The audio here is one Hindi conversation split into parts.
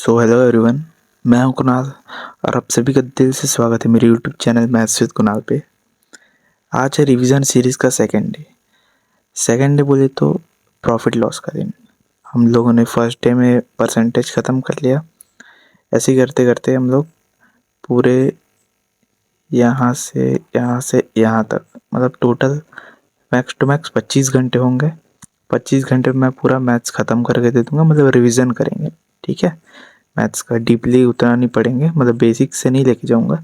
Hello everyone. मैं हूं कुणाल और आप सभी का दिल से स्वागत है मेरे YouTube channel maths with Kunal पे। आज है रिवीजन सीरीज़ का सेकेंड डे बोले तो प्रॉफिट लॉस का दिन। हम लोगों ने फर्स्ट डे में परसेंटेज ख़त्म कर लिया। ऐसे ही करते करते हम लोग पूरे यहाँ से यहाँ तक मतलब टोटल मैक्स टू मैक्स 25 घंटे होंगे। 25 घंटे में मैं पूरा मैथ्स ख़त्म करके दे दूँगा, मतलब रिवीजन करेंगे। ठीक है, मैथ्स का डीपली उतना नहीं पढ़ेंगे, मतलब बेसिक से नहीं लेके जाऊंगा,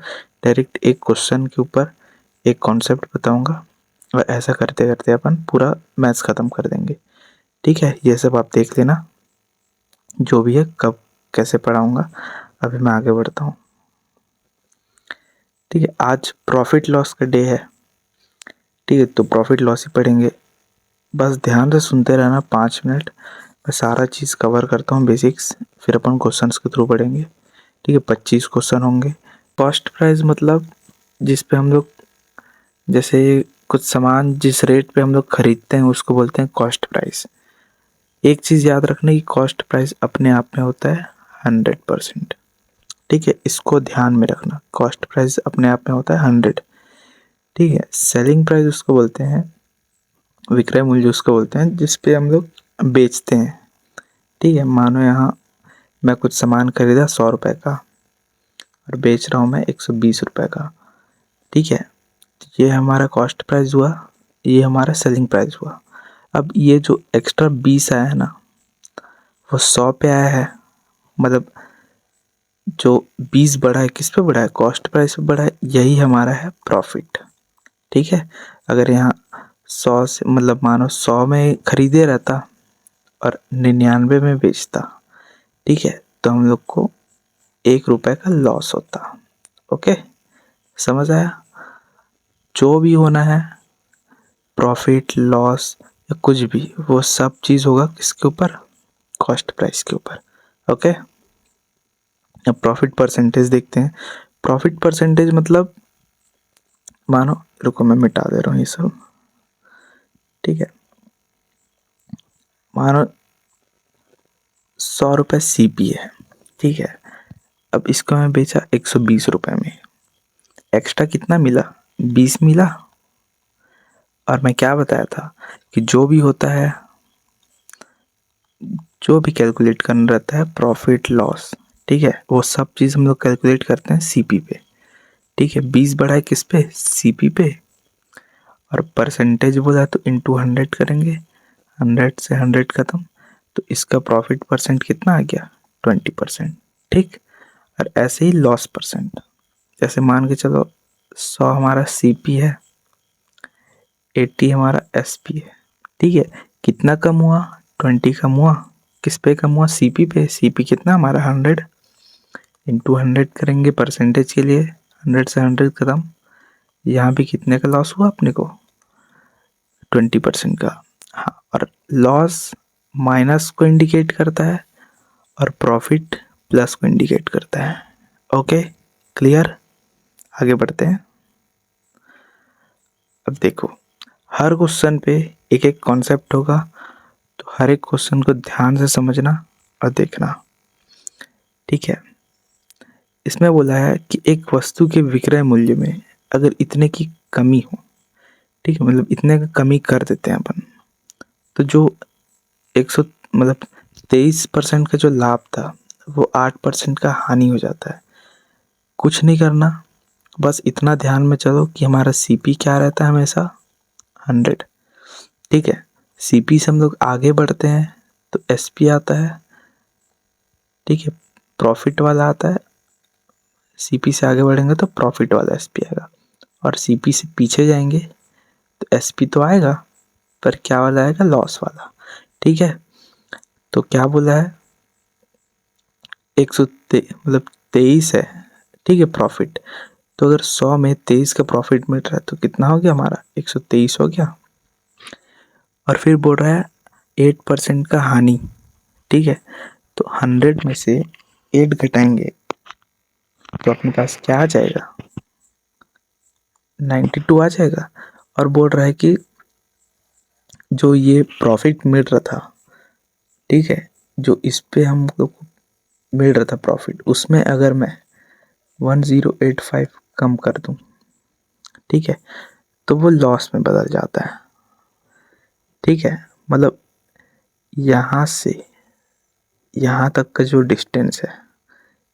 डायरेक्ट एक क्वेश्चन के ऊपर एक कॉन्सेप्ट बताऊंगा और ऐसा करते करते अपन पूरा मैथ्स ख़त्म कर देंगे। ठीक है, ये सब आप देख लेना, जो भी है कब कैसे पढ़ाऊंगा। अभी मैं आगे बढ़ता हूँ। ठीक है, आज प्रॉफिट लॉस का डे है। ठीक है, तो प्रॉफिट लॉस ही पढ़ेंगे, बस ध्यान से सुनते रहना 5 मिनट। मैं सारा चीज़ कवर करता हूँ बेसिक्स, फिर अपन क्वेश्चंस के थ्रू पढ़ेंगे। ठीक है, 25 क्वेश्चन होंगे। कॉस्ट प्राइस मतलब जिस पे हम लोग, जैसे कुछ सामान जिस रेट पे हम लोग खरीदते हैं उसको बोलते हैं कॉस्ट प्राइस। एक चीज़ याद रखना कि कॉस्ट प्राइस अपने आप में होता है 100%। ठीक है, इसको ध्यान में रखना, कॉस्ट प्राइस अपने आप में होता है 100। ठीक है, सेलिंग प्राइस उसको बोलते हैं, विक्रय मूल्य उसको बोलते हैं जिस पे हम लोग बेचते हैं। ठीक है, मानो यहाँ मैं कुछ सामान खरीदा 100 रुपये का और बेच रहा हूँ मैं 120 रुपये का। ठीक है, ये हमारा कॉस्ट प्राइस हुआ, ये हमारा सेलिंग प्राइस हुआ। अब ये जो एक्स्ट्रा 20 आया है ना, वो 100 पे आया है, मतलब जो 20 बढ़ा है किस पे बढ़ा है, कॉस्ट प्राइस पे बढ़ा है, यही हमारा है प्रॉफिट। ठीक है, अगर यहाँ 100 से मतलब मानो 100 में खरीदे रहता और 99 में बेचता, ठीक है, तो हम लोग को 1 रुपये का लॉस होता। ओके, समझ आया? जो भी होना है, प्रॉफिट लॉस या कुछ भी, वो सब चीज़ होगा किसके ऊपर, कॉस्ट प्राइस के ऊपर। ओके, अब प्रॉफिट परसेंटेज देखते हैं। प्रॉफिट परसेंटेज मतलब मानो, रुको मैं मिटा दे रहा हूँ ये सब। ठीक है, मानो 100 रुपये CP है। ठीक है, अब इसको मैं बेचा 120 रुपये में, एक्स्ट्रा कितना मिला, 20 मिला। और मैं क्या बताया था कि जो भी होता है, जो भी कैलकुलेट करना रहता है प्रॉफिट लॉस, ठीक है, वो सब चीज़ हम लोग कैलकुलेट करते हैं CP पे। ठीक है, 20 बढ़ा है किस पे, CP पे, और परसेंटेज बोला तो इंटू 100 करेंगे, 100 से 100 खत्म, तो इसका प्रॉफिट परसेंट कितना आ गया, 20%। ठीक, और ऐसे ही लॉस परसेंट, जैसे मान के चलो 100 हमारा CP है, 80 हमारा SP है। ठीक है, कितना कम हुआ, 20 कम हुआ, किस पे कम हुआ, CP पे। CP कितना हमारा 100, इंटू 100 करेंगे परसेंटेज के लिए, 100 से 100 खत्म। यहाँ भी कितने का लॉस हुआ अपने को, 20% का। हाँ, और लॉस माइनस को इंडिकेट करता है और प्रॉफिट प्लस को इंडिकेट करता है। Okay, clear? आगे बढ़ते हैं। अब देखो, हर क्वेश्चन पे एक एक कॉन्सेप्ट होगा, तो हर एक क्वेश्चन को ध्यान से समझना और देखना। ठीक है, इसमें बोला है कि एक वस्तु के विक्रय मूल्य में अगर इतने की कमी हो, ठीक है, मतलब इतने का कमी कर देते हैं अपन, तो जो 100 मतलब 23% का जो लाभ था, वो 8% का हानि हो जाता है। कुछ नहीं करना, बस इतना ध्यान में चलो कि हमारा CP क्या रहता है, हमेशा 100। ठीक है, CP से हम लोग आगे बढ़ते हैं तो SP आता है। ठीक है, प्रॉफिट वाला आता है, CP से आगे बढ़ेंगे तो प्रॉफिट वाला SP आएगा, और CP से पीछे जाएंगे तो SP तो आएगा, पर क्या वाला आएगा, लॉस वाला। ठीक है, तो क्या बोला है, 123 मतलब 23 है। ठीक है, प्रॉफिट, तो अगर 100 में 23 का प्रॉफिट मिल रहा है तो कितना हो गया हमारा, 123 हो गया। और फिर बोल रहा है 8% का हानि। ठीक है, तो 100 में से 8 घटाएंगे तो अपने पास क्या आ जाएगा, 92 आ जाएगा। और बोल रहा है कि जो ये प्रॉफिट मिल रहा था, ठीक है, जो इस पे हम लोग मिल रहा था प्रॉफिट, उसमें अगर मैं 1085 कम कर दूं, ठीक है, तो वो लॉस में बदल जाता है। ठीक है, मतलब यहाँ से यहाँ तक का जो डिस्टेंस है,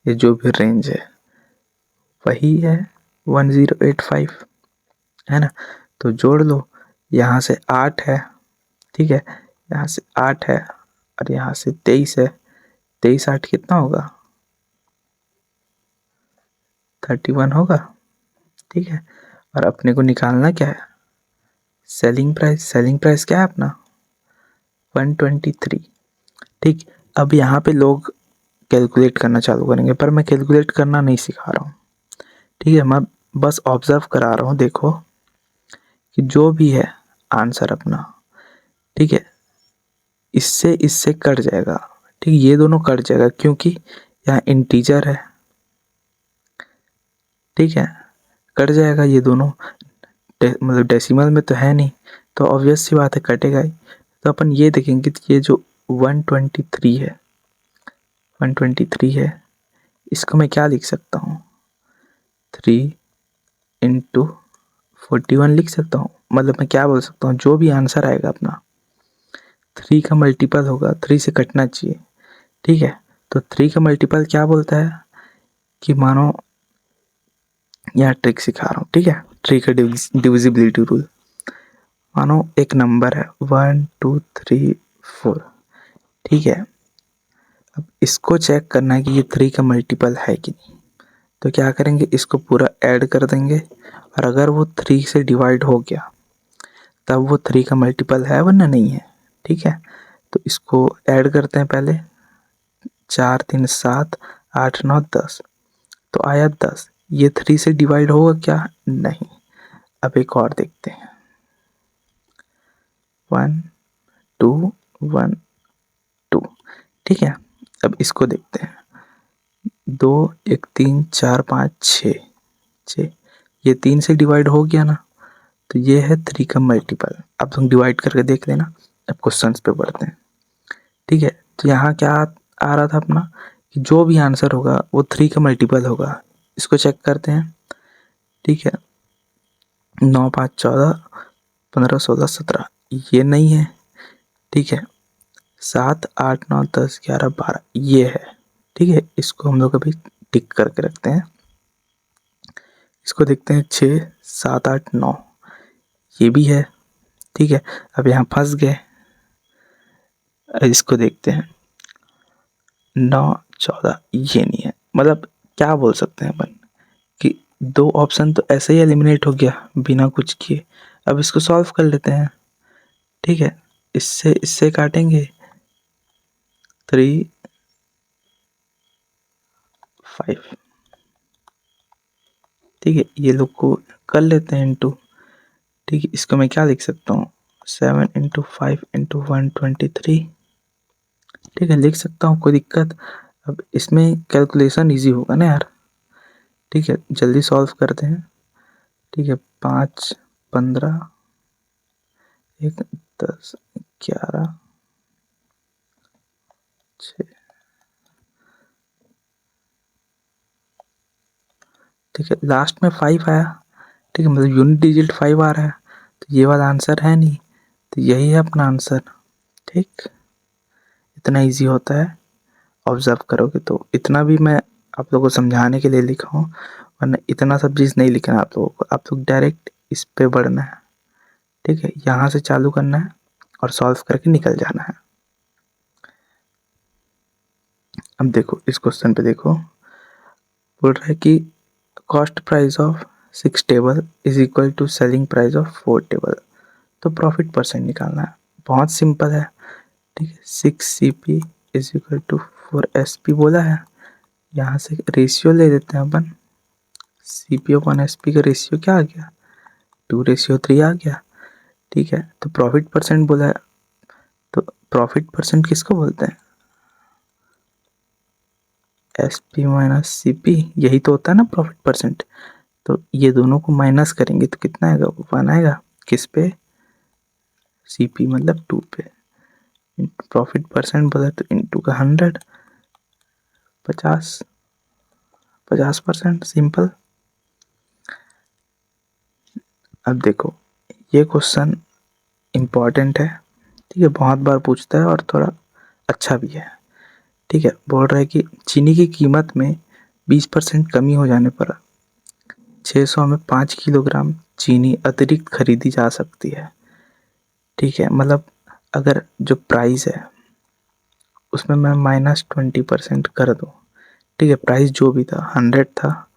ये जो भी रेंज है वही है 1085, है ना। तो जोड़ लो, यहाँ से 8 है, ठीक है, यहाँ से 8 है और यहाँ से 23 है। 23 8 कितना होगा? 31 होगा। ठीक है, और अपने को निकालना क्या है? Selling price. सेलिंग प्राइस क्या है अपना? 123। ठीक, अब यहाँ पे लोग कैलकुलेट करना चालू करेंगे, पर मैं कैलकुलेट करना नहीं सिखा रहा हूँ। ठीक है, मैं बस ऑब्जर्व करा रहा हूँ। देखो कि जो भी है आंसर अपना, ठीक है, इससे इससे कट जाएगा। ठीक, ये दोनों कट जाएगा क्योंकि यहाँ इंटीजर है। ठीक है, कट जाएगा ये दोनों, मतलब डेसिमल में तो है नहीं, तो ऑब्वियस सी बात है कटेगा ही। तो अपन ये देखेंगे कि ये जो 123 है, 123 है, इसको मैं क्या लिख सकता हूँ? 3 × 41 लिख सकता हूँ। मतलब मैं क्या बोल सकता हूँ, जो भी आंसर आएगा अपना 3 का मल्टीपल होगा, 3 से कटना चाहिए। ठीक है, तो 3 का मल्टीपल क्या बोलता है कि मानो, यहाँ ट्रिक सिखा रहा हूँ, ठीक है, ट्रिक का डिविजिबिलिटी रूल। मानो एक नंबर है 1 2 3 4, ठीक है, अब इसको चेक करना है कि ये 3 का मल्टीपल है कि नहीं। तो क्या करेंगे, इसको पूरा ऐड कर देंगे, और अगर वो 3 से डिवाइड हो गया तब वो 3 का मल्टीपल है, वरना नहीं है। ठीक है, तो इसको ऐड करते हैं पहले। 4 3 7 8 9 10, तो आया 10। ये 3 से डिवाइड होगा क्या? नहीं। अब एक और देखते हैं, 1 2 1 2, ठीक है, अब इसको देखते हैं। 2 1 3 4 5 6 6, ये 3 से डिवाइड हो गया ना, तो ये है 3 का मल्टीपल। अब तुम डिवाइड करके देख लेना। अब क्वेश्चंस पे बढ़ते हैं। ठीक है, तो यहाँ क्या आ रहा था अपना कि जो भी आंसर होगा वो 3 का मल्टीपल होगा। इसको चेक करते हैं। ठीक है, 9 5 14 15 16 17, ये नहीं है। ठीक है, 7 8 9 10 11 12, ये है। ठीक है, इसको हम लोग अभी टिक करके रखते हैं। इसको देखते हैं 6 7 8 9, ये भी है। ठीक है, अब यहाँ फंस गए। इसको देखते हैं 9 14, ये नहीं है। मतलब क्या बोल सकते हैं अपन कि 2 ऑप्शन तो ऐसे ही एलिमिनेट हो गया बिना कुछ किए। अब इसको सॉल्व कर लेते हैं। ठीक है, इससे इससे काटेंगे 3 5। ठीक है, ये लोग को कर लेते हैं इनटू। ठीक है, इसको मैं क्या लिख सकता हूँ? 7 × 5 × 123। ठीक है, लिख सकता हूँ, कोई दिक्कत। अब इसमें कैलकुलेशन इजी होगा ना यार। ठीक है, जल्दी सॉल्व करते हैं। ठीक है, 5 15 1 10 11 6। ठीक है, लास्ट में 5 आया। ठीक है, मतलब यूनिट डिजिट 5 आ रहा है, तो ये वाला आंसर है नहीं, तो यही है अपना आंसर। ठीक, इतना इजी होता है। ऑब्जर्व करोगे तो, इतना भी मैं आप लोगों को समझाने के लिए लिखा हूँ, वरना इतना सब चीज़ नहीं लिखना है आप लोगों को। आप लोग डायरेक्ट इस पे बढ़ना है। ठीक है, यहाँ से चालू करना है और सॉल्व करके निकल जाना है। अब देखो इस क्वेश्चन पे, देखो बोल रहा है कि cost price of 6 table is equal to selling price of 4 table. तो प्रॉफिट परसेंट निकालना है, बहुत सिंपल है। ठीक है, 6 CP is equal to 4 SP बोला है। यहाँ से रेशियो ले लेते हैं अपन। CP अपॉन SP का रेशियो क्या आ गया? 2:3 आ गया। ठीक है, तो प्रॉफिट परसेंट बोला है, तो प्रॉफिट परसेंट किसको बोलते हैं? SP माइनस CP, यही तो होता है ना प्रॉफिट परसेंट। तो ये दोनों को माइनस करेंगे तो कितना आएगा? 1 आएगा। किस पे? CP मतलब 2 पे। प्रॉफिट परसेंट बोला तो इंटू का 100। 50% सिंपल। अब देखो ये क्वेश्चन इम्पॉर्टेंट है, ठीक है, बहुत बार पूछता है और थोड़ा अच्छा भी है। ठीक है, बोल रहा है कि चीनी की कीमत में 20% कमी हो जाने पर 600 में 5 किलोग्राम चीनी अतिरिक्त खरीदी जा सकती है। ठीक है, मतलब अगर जो प्राइस है उसमें मैं -20% कर दूँ, ठीक है, प्राइस जो भी था 100 था,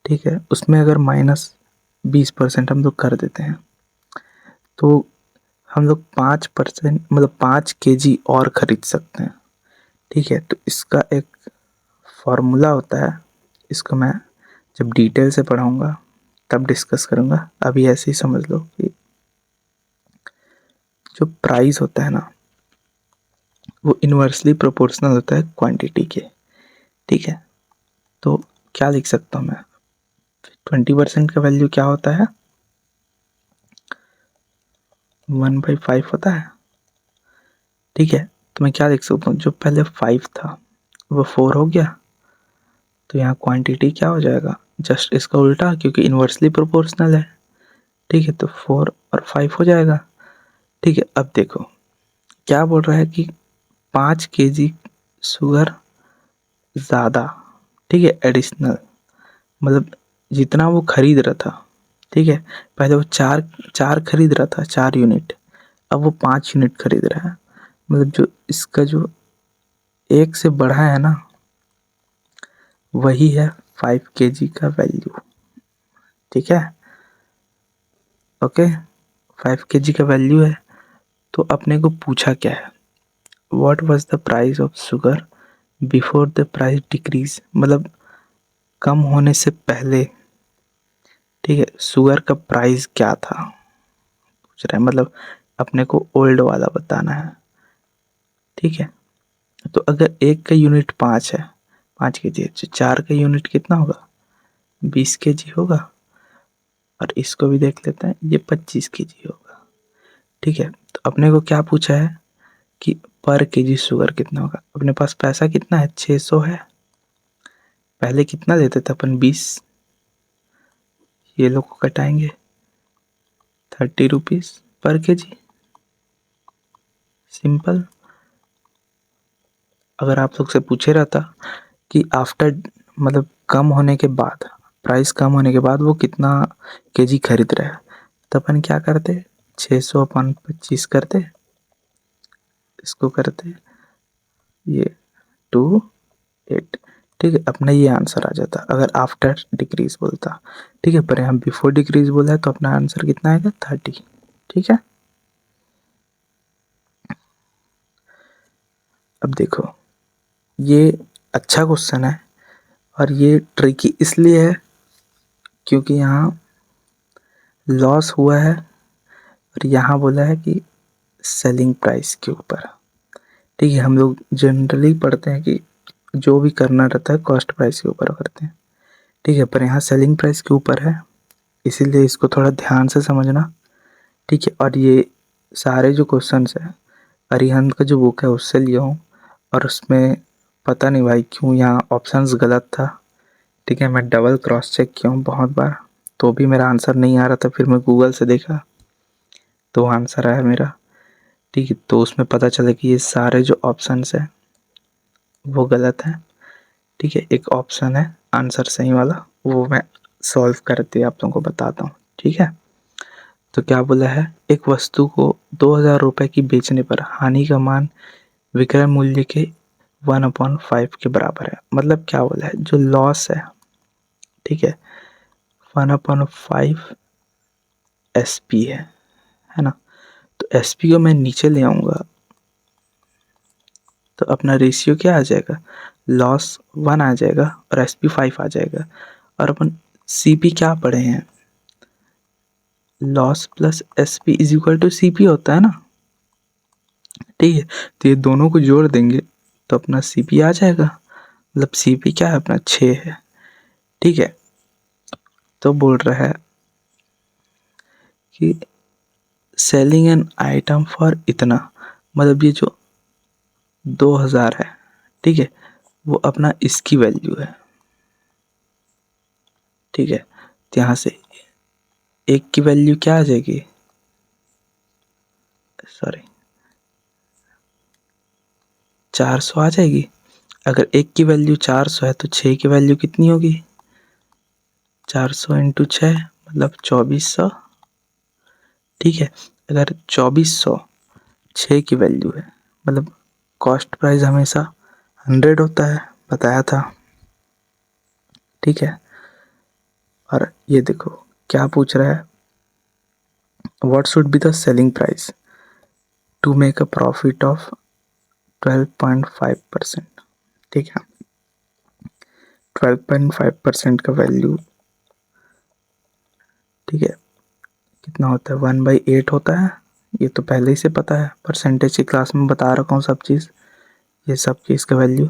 ठीक है, उसमें अगर -20% हम लोग कर देते हैं तो हम लोग 5% मतलब 5 kg और खरीद सकते हैं। ठीक है, तो इसका एक फॉर्मूला होता है, इसको मैं जब डिटेल से पढ़ाऊंगा तब डिस्कस करूंगा। अभी ऐसे ही समझ लो कि जो प्राइस होता है ना वो इन्वर्सली प्रोपोर्शनल होता है क्वांटिटी के। ठीक है, तो क्या लिख सकता हूँ मैं, 20% का वैल्यू क्या होता है, 1/5 होता है। ठीक है, तो मैं क्या लिख सकता हूँ, जो पहले 5 था वो 4 हो गया, तो यहाँ क्वांटिटी क्या हो जाएगा, जस्ट इसका उल्टा, क्योंकि इन्वर्सली प्रोपोर्शनल है। ठीक है, तो 4 और 5 हो जाएगा। ठीक है, अब देखो क्या बोल रहा है कि 5 kg शुगर ज़्यादा, ठीक है, एडिशनल, मतलब जितना वो खरीद रहा था, ठीक है, पहले वो चार चार खरीद रहा था, 4 यूनिट, अब वो 5 यूनिट खरीद रहा है, मतलब जो इसका जो एक से बढ़ा है ना वही है 5 kg का वैल्यू। ठीक है, ओके, 5 kg का वैल्यू है। तो अपने को पूछा क्या है, what was the price of sugar before the price decrease, मतलब कम होने से पहले, ठीक है, शुगर का प्राइस क्या था पूछ रहा है, मतलब अपने को ओल्ड वाला बताना है। ठीक है, तो अगर एक का यूनिट 5 है, 5 kg है, तो 4 का यूनिट कितना होगा, 20 kg होगा। और इसको भी देख लेते हैं, ये 25 kg होगा। ठीक है, तो अपने को क्या पूछा है कि पर केजी शुगर कितना होगा, अपने पास पैसा कितना है, 600 है, पहले कितना लेते थे अपन, 20, ये लोग को कटाएंगे 30 रुपीज़ पर केजी, सिंपल। अगर आप लोग से पूछे रहता कि आफ्टर, मतलब कम होने के बाद, प्राइस कम होने के बाद वो कितना केजी खरीद रहा है, तो अपन क्या करते, 600/25 करते, इसको करते ये 2 8, ठीक है, अपना ये आंसर आ जाता अगर आफ्टर डिक्रीज बोलता। ठीक है, पर यहाँ बिफोर डिक्रीज बोला है तो अपना आंसर कितना आएगा, 30। ठीक है, अब देखो ये अच्छा क्वेश्चन है और ये ट्रिकी इसलिए है क्योंकि यहाँ लॉस हुआ है और यहाँ बोला है कि सेलिंग प्राइस के ऊपर। ठीक है, हम लोग जनरली पढ़ते हैं कि जो भी करना रहता है कॉस्ट प्राइस के ऊपर करते हैं। ठीक है, पर यहाँ सेलिंग प्राइस के ऊपर है, इसीलिए इसको थोड़ा ध्यान से समझना। ठीक है, और ये सारे जो क्वेश्चंस है अरिहंत का जो बुक है उससे लिया हूँ, और उसमें पता नहीं भाई क्यों यहाँ ऑप्शंस गलत था। ठीक है, मैं डबल क्रॉस चेक किया हूँ बहुत बार, तो भी मेरा आंसर नहीं आ रहा था, फिर मैं गूगल से देखा तो आंसर आया मेरा। ठीक है, तो उसमें पता चला कि ये सारे जो ऑप्शंस है वो गलत हैं। ठीक है, एक ऑप्शन है आंसर सही वाला, वो मैं सॉल्व करके आप लोगों को बताता हूँ। ठीक है, तो क्या बोला है, एक वस्तु को 2000 रुपये की बेचने पर हानि का मान विक्रय मूल्य के 1/5 के बराबर है। मतलब क्या बोला है, जो लॉस है, ठीक है, 1/5 SP है ना, तो SP को मैं नीचे ले आऊँगा तो अपना रेशियो क्या आ जाएगा, लॉस 1 आ जाएगा और SP 5 आ जाएगा। और अपन CP क्या पढ़े हैं, loss plus SP is equal to CP होता है ना। ठीक है, तो ये दोनों को जोड़ देंगे तो अपना CP आ जाएगा, मतलब CP क्या है अपना 6 है। ठीक है, तो बोल रहा है कि सेलिंग एन आइटम फॉर इतना, मतलब ये जो 2000 है, ठीक है, वो अपना इसकी वैल्यू है, ठीक है। तो यहाँ से एक की वैल्यू क्या आ जाएगी, सॉरी 400 आ जाएगी। अगर एक की वैल्यू 400 है तो 6 की वैल्यू कितनी होगी, 400 इंटू 6 मतलब 2400, ठीक है। अगर 2400 6 की वैल्यू है, मतलब कॉस्ट प्राइस हमेशा 100 होता है, बताया था, ठीक है। और ये देखो क्या पूछ रहा है, what should be the selling price to make a profit of 12.5%, ठीक है। 12.5% का वैल्यू, ठीक है, कितना होता है, 1/8 होता है। ये तो पहले ही से पता है, परसेंटेज की क्लास में बता रखा हूँ सब चीज़, ये सब चीज़ का वैल्यू।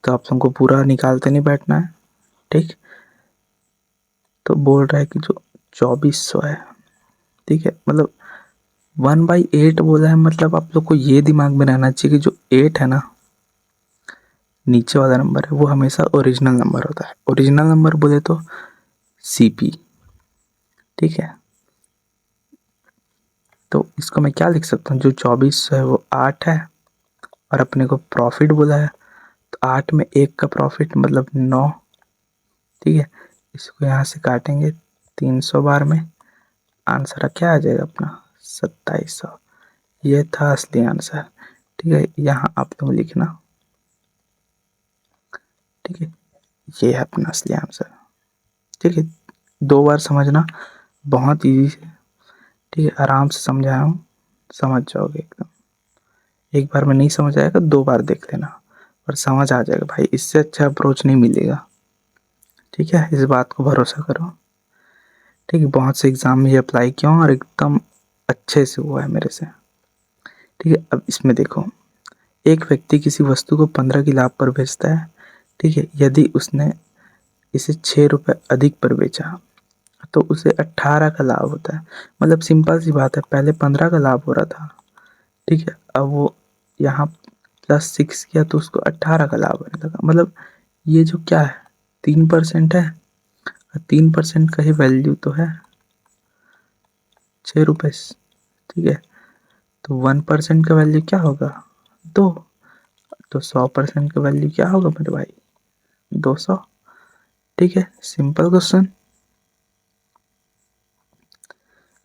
तो आप लोगों को पूरा निकालते नहीं बैठना है, ठीक। तो बोल रहा है कि जो 2400 है, ठीक है, मतलब 1/8 बोला है, मतलब आप लोग को ये दिमाग में रहना चाहिए कि जो 8 है ना, नीचे वाला नंबर है, वो हमेशा ओरिजिनल नंबर होता है। ओरिजिनल नंबर बोले तो सीपी, ठीक है। तो इसको मैं क्या लिख सकता हूँ, जो 2400 है वो 8 है, और अपने को प्रॉफिट बोला है, तो 8 में 1 का प्रॉफिट मतलब 9, ठीक है। इसको यहाँ से काटेंगे 300 बार में, आंसर क्या आ जाएगा अपना 2700। ये था असली आंसर, ठीक है। यहाँ आप लोग लिखना, ठीक है, ये है अपना असली आंसर, ठीक है। 2 बार समझना, बहुत ईजी है, ठीक है, आराम से समझाया हूँ, समझ जाओगे एकदम। एक बार में नहीं समझ आएगा, 2 बार देख लेना और समझ आ जाएगा भाई, इससे अच्छा अप्रोच नहीं मिलेगा, ठीक है, इस बात को भरोसा करो, ठीक है। बहुत से एग्ज़ाम में ये अप्लाई किया हूँ और एकदम अच्छे से हुआ है मेरे से, ठीक है। अब इसमें देखो, एक व्यक्ति किसी वस्तु को 15 की लाभ पर बेचता है, ठीक है। यदि उसने इसे 6 रुपये अधिक पर बेचा तो उसे 18 का लाभ होता है। मतलब सिंपल सी बात है, पहले 15 का लाभ हो रहा था, ठीक है, अब वो यहाँ +6 किया तो उसको 18 का लाभ होने लगा। मतलब ये जो क्या है, 3% है, 3% का ही वैल्यू तो है 6 रुपये, ठीक है। तो 1% का वैल्यू क्या होगा, 2। तो 100% का वैल्यू क्या होगा मेरे भाई, 200, ठीक है। Simple question.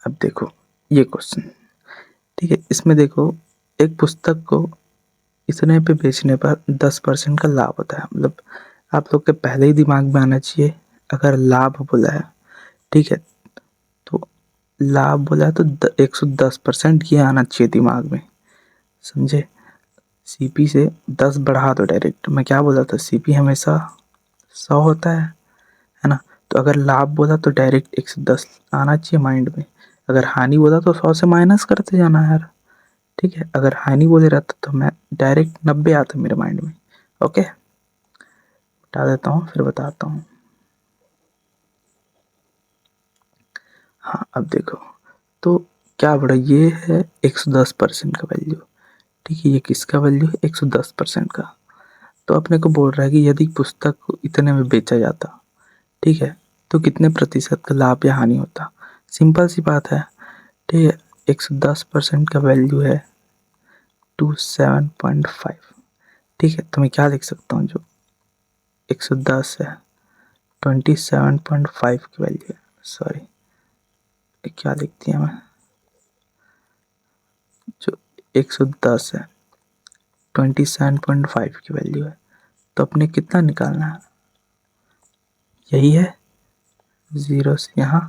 अब देखो ये क्वेश्चन, ठीक है, इसमें देखो, एक पुस्तक को इतने पे बेचने पर 10% का लाभ होता है। मतलब आप लोग के पहले ही दिमाग में आना चाहिए, अगर लाभ बोला है, ठीक है, तो लाभ बोला है तो 110% ये आना चाहिए दिमाग में, समझे। सीपी से 10 बढ़ा दो डायरेक्ट, मैं क्या बोला था, सीपी हमेशा 100 होता है ना। तो अगर लाभ बोला तो डायरेक्ट 110 आना चाहिए माइंड में, अगर हानि बोला तो 100 से माइनस करते जाना यार, ठीक है। अगर हानि बोले रहता तो मैं डायरेक्ट 90 आता मेरे माइंड में, ओके। बता देता हूँ फिर बताता हूँ। हाँ अब देखो, तो क्या बढ़ा, ये है 110% का वैल्यू, ठीक है। ये किसका वैल्यू है, 110% का। तो अपने को बोल रहा है कि यदि पुस्तक को इतने में बेचा जाता, ठीक है, तो कितने प्रतिशत का लाभ या हानि होता। सिंपल सी बात है, ठीक है। 110% का वैल्यू है 27.5, ठीक है। तो मैं क्या लिख सकता हूँ, जो 110 है 27.5 की वैल्यू है, सॉरी क्या लिख दिया मैं, जो 110 है 27.5 की वैल्यू है, तो अपने कितना निकालना है, यही है, 0 से यहाँ,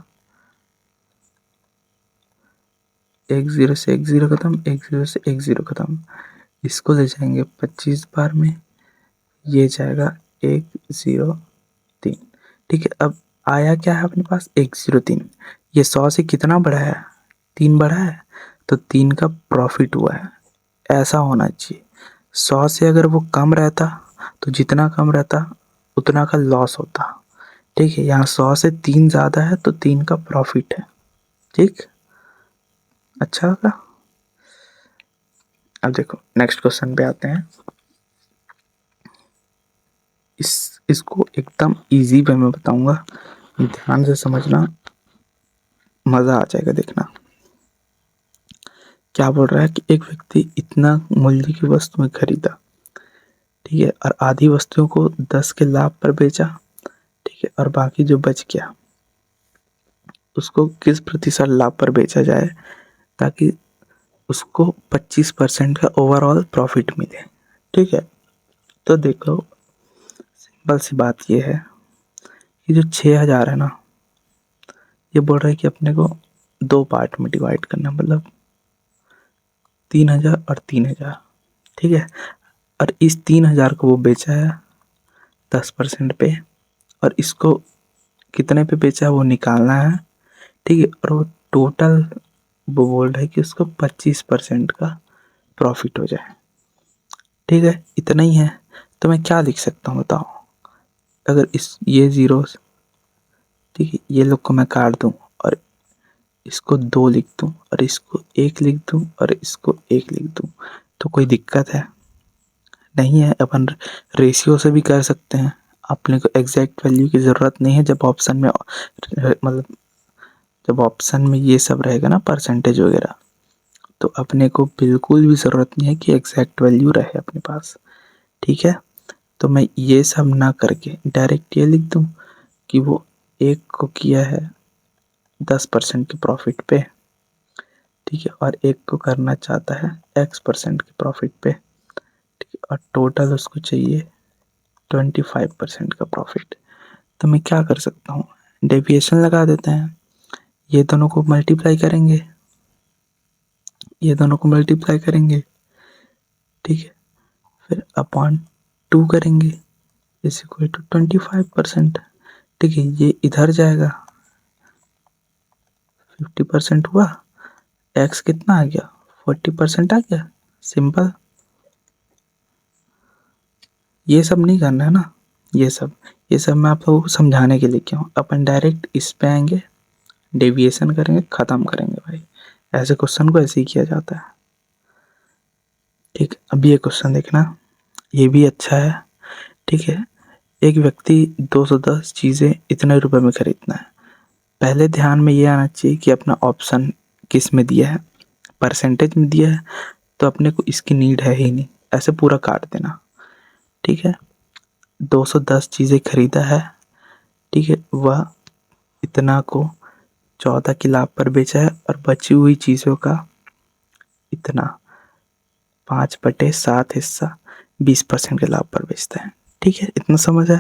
10 से 10 खत्म, 10 से 10 खत्म, इसको ले जाएंगे 25 बार में, ये जाएगा 103, ठीक है। अब आया क्या है अपने पास, 103। ये 100 से कितना बढ़ा है, 3 बढ़ा है, तो 3 का प्रॉफिट हुआ है, ऐसा होना चाहिए। 100 से अगर वो कम रहता तो जितना कम रहता उतना का लॉस होता, ठीक है। यहाँ 100 से 3 ज़्यादा है तो 3 का प्रॉफिट है, ठीक, अच्छा होगा। अब देखो नेक्स्ट क्वेश्चन पे आते हैं। इसको एकदम इजी वे में बताऊंगा, ध्यान से समझना, मजा आ जाएगा देखना। क्या बोल रहा है कि एक व्यक्ति इतना मूल्य की वस्तुएं खरीदा, ठीक है, और आधी वस्तुओं को 10 के लाभ पर बेचा, ठीक है, और बाकी जो बच गया उसको किस प्रतिशत लाभ पर बेचा जाए ताकि उसको 25% का ओवरऑल प्रॉफिट मिले। ठीक है, तो देखो सिंपल सी बात ये है कि जो 6,000 है ना, ये बोल रहा है कि अपने को 2 पार्ट में डिवाइड करना, मतलब 3,000 और 3,000, ठीक है। और इस 3,000 को वो बेचा है 10% पे, और इसको कितने पे बेचा है वो निकालना है, ठीक है। और वो टोटल वो बोल रहा है कि उसको 25% का प्रॉफिट हो जाए, ठीक है। इतना ही है, तो मैं क्या लिख सकता हूँ बताओ। अगर इस ये जीरोस, ठीक है, ये लोग को मैं काट दूं और इसको 2 लिख दूं और इसको 1 लिख दूं और इसको 1 लिख दूं, तो कोई दिक्कत है? नहीं है। अपन रेशियो से भी कर सकते हैं, अपने को एग्जैक्ट वैल्यू की ज़रूरत नहीं है। जब ऑप्शन में मतलब जब ऑप्शन में ये सब रहेगा ना परसेंटेज वगैरह, तो अपने को बिल्कुल भी ज़रूरत नहीं है कि एग्जैक्ट वैल्यू रहे अपने पास, ठीक है। तो मैं ये सब ना करके डायरेक्ट ये लिख दूं कि वो एक को किया है 10% के प्रॉफिट पे, ठीक है, और एक को करना चाहता है X% के प्रॉफिट पे, ठीक है, और टोटल उसको चाहिए 25% का प्रॉफिट। तो मैं क्या कर सकता हूँ, डेविएशन लगा देते हैं, ये दोनों को मल्टीप्लाई करेंगे, ये दोनों को मल्टीप्लाई करेंगे, ठीक है, फिर अपॉन 2 करेंगे इज इक्वल टू 25%, ठीक है। ये इधर जाएगा, 50% हुआ, एक्स कितना आ गया, 40% आ गया। सिंपल, ये सब नहीं करना है ना, ये सब मैं आप लोगों को समझाने के लिए क्यों, अपन डायरेक्ट इस पे आएंगे, डेविएशन करेंगे, ख़त्म करेंगे भाई। ऐसे क्वेश्चन को ऐसे ही किया जाता है, ठीक। अब ये क्वेश्चन देखना, ये भी अच्छा है, ठीक है। एक व्यक्ति 210 चीज़ें इतने रुपए में खरीदना है। पहले ध्यान में ये आना चाहिए कि अपना ऑप्शन किस में दिया है, परसेंटेज में दिया है, तो अपने को इसकी नीड है ही नहीं, ऐसे पूरा काट देना, ठीक है। 210 चीज़ें खरीदा है, ठीक है, वह इतना को 14 के लाभ पर बेचा है और बची हुई चीज़ों का इतना 5/7 हिस्सा 20% के लाभ पर बेचता है, ठीक है। इतना समझ है।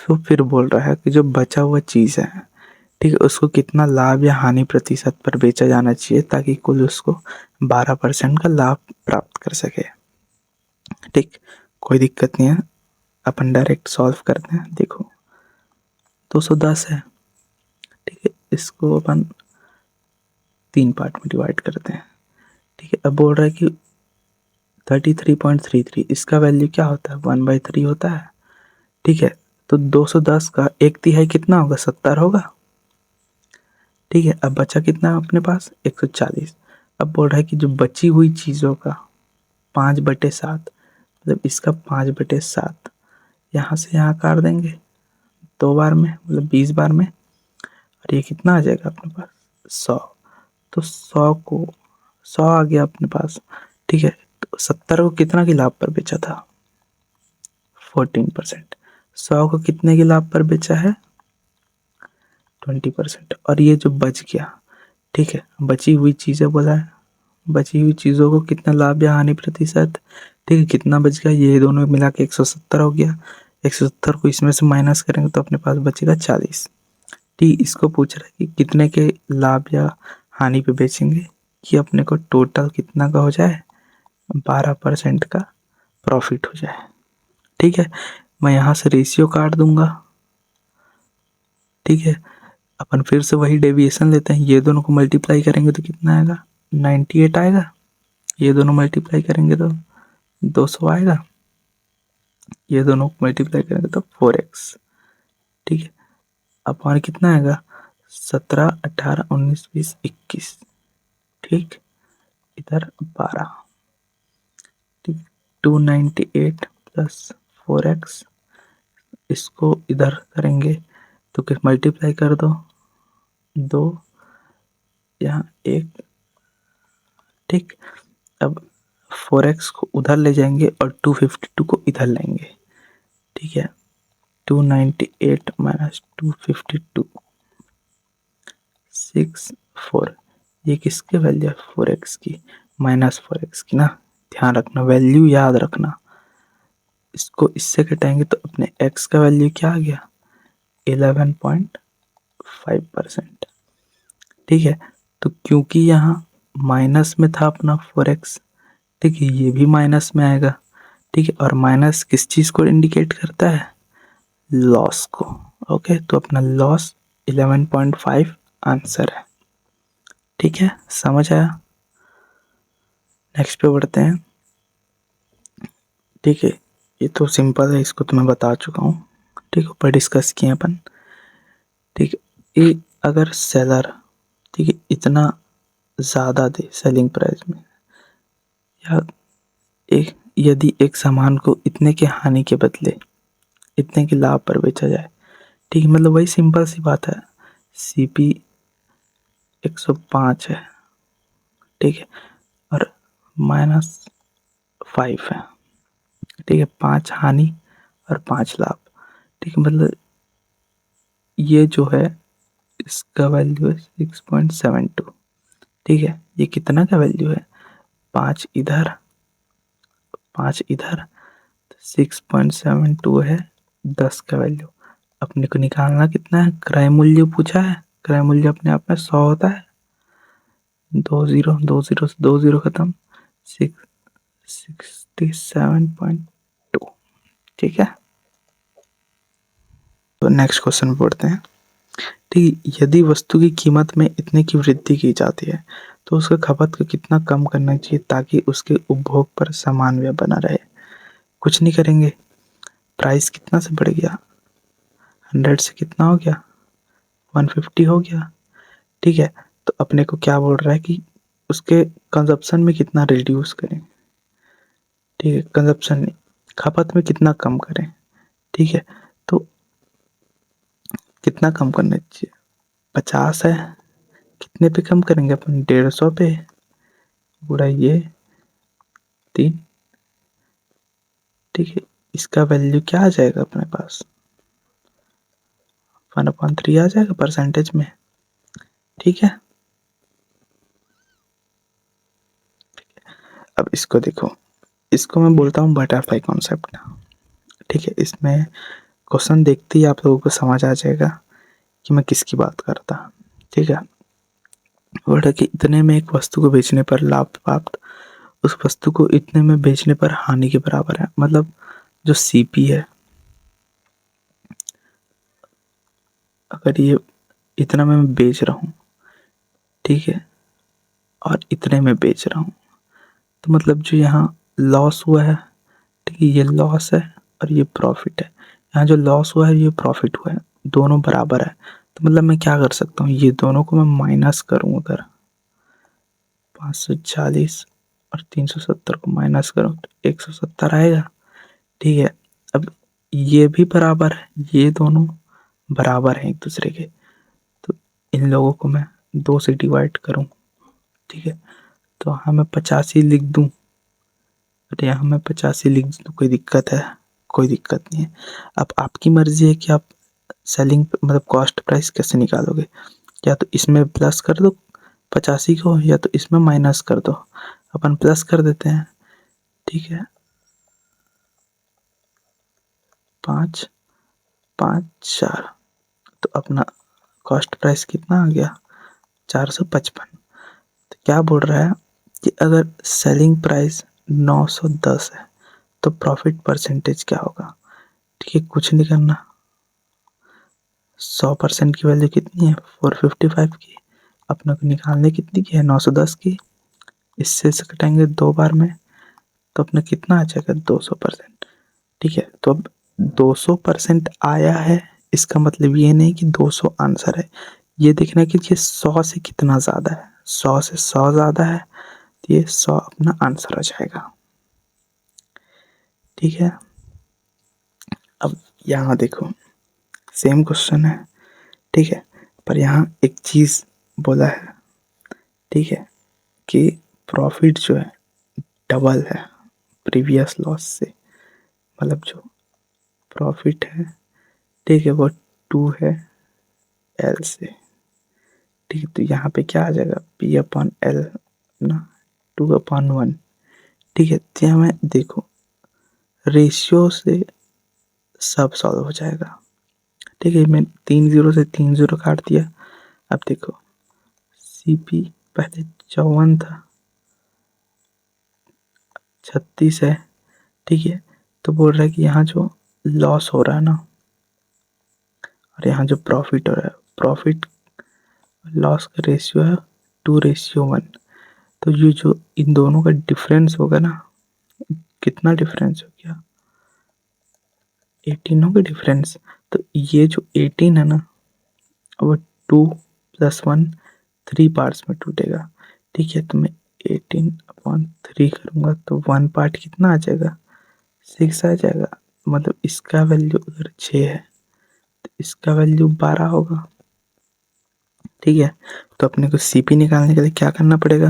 तो फिर बोल रहा है कि जो बचा हुआ चीज़ है, ठीक है, उसको कितना लाभ या हानि प्रतिशत पर बेचा जाना चाहिए ताकि कुल उसको 12% का लाभ प्राप्त कर सके, ठीक। कोई दिक्कत नहीं है, अपन डायरेक्ट सॉल्व करते हैं। देखो 210 है, ठीक है, इसको अपन 3 पार्ट में डिवाइड करते हैं, ठीक है। अब बोल रहा है कि 33.33, इसका वैल्यू क्या होता है, 1/3 होता है, ठीक है। तो 210 का 1/3 कितना होगा, 70 होगा, ठीक है। अब बचा कितना अपने पास, 140। अब बोल रहा है कि जो बची हुई चीज़ों का 5/7, मतलब इसका 5/7 यहाँ से यहाँ काट देंगे 2 बार में, मतलब 20 बार में, और ये कितना आ जाएगा अपने पास, 100। तो 100 आ गया अपने पास, ठीक है। तो 70 को कितना के लाभ पर बेचा था, 14%। 100 को कितने के लाभ पर बेचा है, 20%। और ये जो बच गया, ठीक है, बची हुई चीज़ें बोला है, बची हुई चीज़ों को कितना लाभ या हानि प्रतिशत, ठीक है, कितना बच गया, ये दोनों मिला के 170 हो गया। 170 को इसमें से माइनस करेंगे तो अपने पास बचेगा 40, ठीक। इसको पूछ रहा है कि कितने के लाभ या हानि पे बेचेंगे कि अपने को टोटल कितना का हो जाए, 12% का प्रॉफिट हो जाए, ठीक है। मैं यहाँ से रेशियो काट दूंगा, ठीक है। अपन फिर से वही डेविएशन लेते हैं, ये दोनों को मल्टीप्लाई करेंगे तो कितना आएगा, 98 आएगा। ये दोनों मल्टीप्लाई करेंगे तो 200 आएगा, ये दोनों को मल्टीप्लाई करेंगे तो 4x, ठीक है। अपॉन कितना आएगा, 17, 18, 19, 20, 21, ठीक, इधर 12, ठीक। 298 प्लस 4x, इसको इधर करेंगे तो किस मल्टीप्लाई कर दो, 2, यहाँ 1, ठीक। अब 4x को उधर ले जाएंगे और 252 को इधर लेंगे, ठीक है। 298 माइनस 252, 64, ये किसके वैल्यू है, 4x की, माइनस 4x की ना, ध्यान रखना, वैल्यू याद रखना। इसको इससे घटाएंगे तो अपने x का वैल्यू क्या आ गया, 11.5%, ठीक है। तो क्योंकि यहाँ माइनस में था अपना 4x, ठीक है, ये भी माइनस में आएगा, ठीक है। और माइनस किस चीज़ को इंडिकेट करता है, लॉस को, ओके। तो अपना लॉस 11.5 आंसर है, ठीक है, समझ आया। नेक्स्ट पे बढ़ते हैं, ठीक है। ये तो सिंपल है, इसको तो मैं बता चुका हूँ, ठीक है, ऊपर डिस्कस किए अपन, ठीक है। ये अगर सेलर, ठीक है, इतना ज़्यादा दे सेलिंग प्राइस में, या एक यदि एक सामान को इतने के हानि के बदले इतने के लाभ पर बेचा जाए, ठीक है, मतलब वही सिंपल सी बात है, CP 105 है, ठीक है, और -5 है, ठीक है, 5 हानि और 5 लाभ, ठीक है। मतलब ये जो है इसका वैल्यू है 6.72, ठीक है। ये कितना का वैल्यू है, 5 इधर 5 इधर, 6.72 है 10 का वैल्यू। अपने को निकालना कितना है, क्रय मूल्य पूछा है, क्रय मूल्य अपने आप में 100 होता है, 2 से 2 खत्म, 67.2, ठीक है। तो नेक्स्ट क्वेश्चन पढ़ते हैं, ठीक। यदि वस्तु की कीमत में इतने की वृद्धि की जाती है तो उसका खपत को कितना कम करना चाहिए ताकि उसके उपभोग पर समान व्यय बना रहे। कुछ नहीं करेंगे, प्राइस कितना से बढ़ गया, 100 से कितना हो गया, 150 हो गया, ठीक है। तो अपने को क्या बोल रहा है कि उसके कंजप्शन में कितना रिड्यूस करें, ठीक है, कंजप्शन नहीं, खपत में कितना कम करें, ठीक है। तो कितना कम करना चाहिए, 50 है, कितने पे कम करेंगे अपन, 150 पे, पूरा ये 3, ठीक है। इसका वैल्यू क्या आ जाएगा अपने पास, 1/3 आ जाएगा परसेंटेज में, ठीक है। अब इसको देखो, इसको मैं बोलता हूँ बटरफ्लाई कॉन्सेप्ट, ठीक है। इसमें क्वेश्चन देखते ही आप लोगों को समझ आ जाएगा कि मैं किसकी बात करता, ठीक है। बोल कि इतने में एक वस्तु को बेचने पर लाभ प्राप्त उस वस्तु को इतने में बेचने पर हानि के बराबर है। मतलब जो CP है, अगर ये इतना में मैं बेच रहा हूँ, ठीक है, और इतने में बेच रहा हूँ, तो मतलब जो यहाँ लॉस हुआ है, ठीक है, ये लॉस है और ये प्रॉफिट है। यहाँ जो लॉस हुआ है ये प्रॉफिट हुआ है, दोनों बराबर है। तो मतलब मैं क्या कर सकता हूँ, ये दोनों को मैं माइनस करूँ, अगर 540 और 370 को माइनस करूँ तो 170 आएगा, ठीक है। अब ये भी बराबर है, ये दोनों बराबर हैं एक दूसरे के, तो इन लोगों को मैं 2 से डिवाइड करूँ, ठीक है। तो हाँ मैं 85 लिख दूँ, अरे यहाँ मैं 85 लिख दूँ, कोई दिक्कत है, कोई दिक्कत नहीं है। अब आपकी मर्जी है कि आप सेलिंग मतलब कॉस्ट प्राइस कैसे निकालोगे, या तो इसमें प्लस कर दो 85 को, या तो इसमें माइनस कर दो। अपन प्लस कर देते हैं, ठीक है, 5 5 4, तो अपना कॉस्ट प्राइस कितना आ गया, 455। तो क्या बोल रहा है कि अगर सेलिंग प्राइस 910 है तो प्रॉफिट परसेंटेज क्या होगा, ठीक है। कुछ नहीं करना, 100% की वैल्यू कितनी है, 455 की, अपने को निकालने कितनी की है, 910 की, इससे से कटाएंगे 2 बार में, तो अपना कितना आ जाएगा, 200%, ठीक है। तो अब 200% आया है, इसका मतलब ये नहीं कि 200 आंसर है, ये देखना है कि ये 100 से कितना ज़्यादा है, 100 से 100 ज़्यादा है तो ये 100 अपना आंसर आ जाएगा, ठीक है। यहाँ देखो सेम क्वेश्चन है, ठीक है, पर यहाँ एक चीज़ बोला है, ठीक है, कि प्रॉफिट जो है डबल है प्रीवियस लॉस से, मतलब जो प्रॉफिट है, ठीक है, वो 2 है एल से, ठीक है। तो यहाँ पे क्या आ जाएगा, पी अपॉन एल ना, 2/1, ठीक है। तो यहाँ में देखो रेशियो से सब सॉल्व हो जाएगा, ठीक है। मैं 3 0 से 3 0 काट दिया। अब देखो सी पी पहले 54 था, 36 है, ठीक है। तो बोल रहा है कि यहाँ जो लॉस हो रहा है ना और यहाँ जो प्रॉफिट हो रहा है, प्रॉफिट लॉस का रेशियो है 2:1। तो ये जो इन दोनों का डिफरेंस होगा ना, कितना डिफरेंस हो गया, 18 होगा डिफरेंस। तो ये जो 18 है ना, वो 2 + 1 3 पार्ट्स में टूटेगा, ठीक है। तो मैं 18/3 करूँगा तो 1 पार्ट कितना आ जाएगा, 6 आ जाएगा। मतलब इसका वैल्यू अगर 6 है तो इसका वैल्यू 12 होगा, ठीक है। तो अपने को सीपी निकालने के लिए क्या करना पड़ेगा,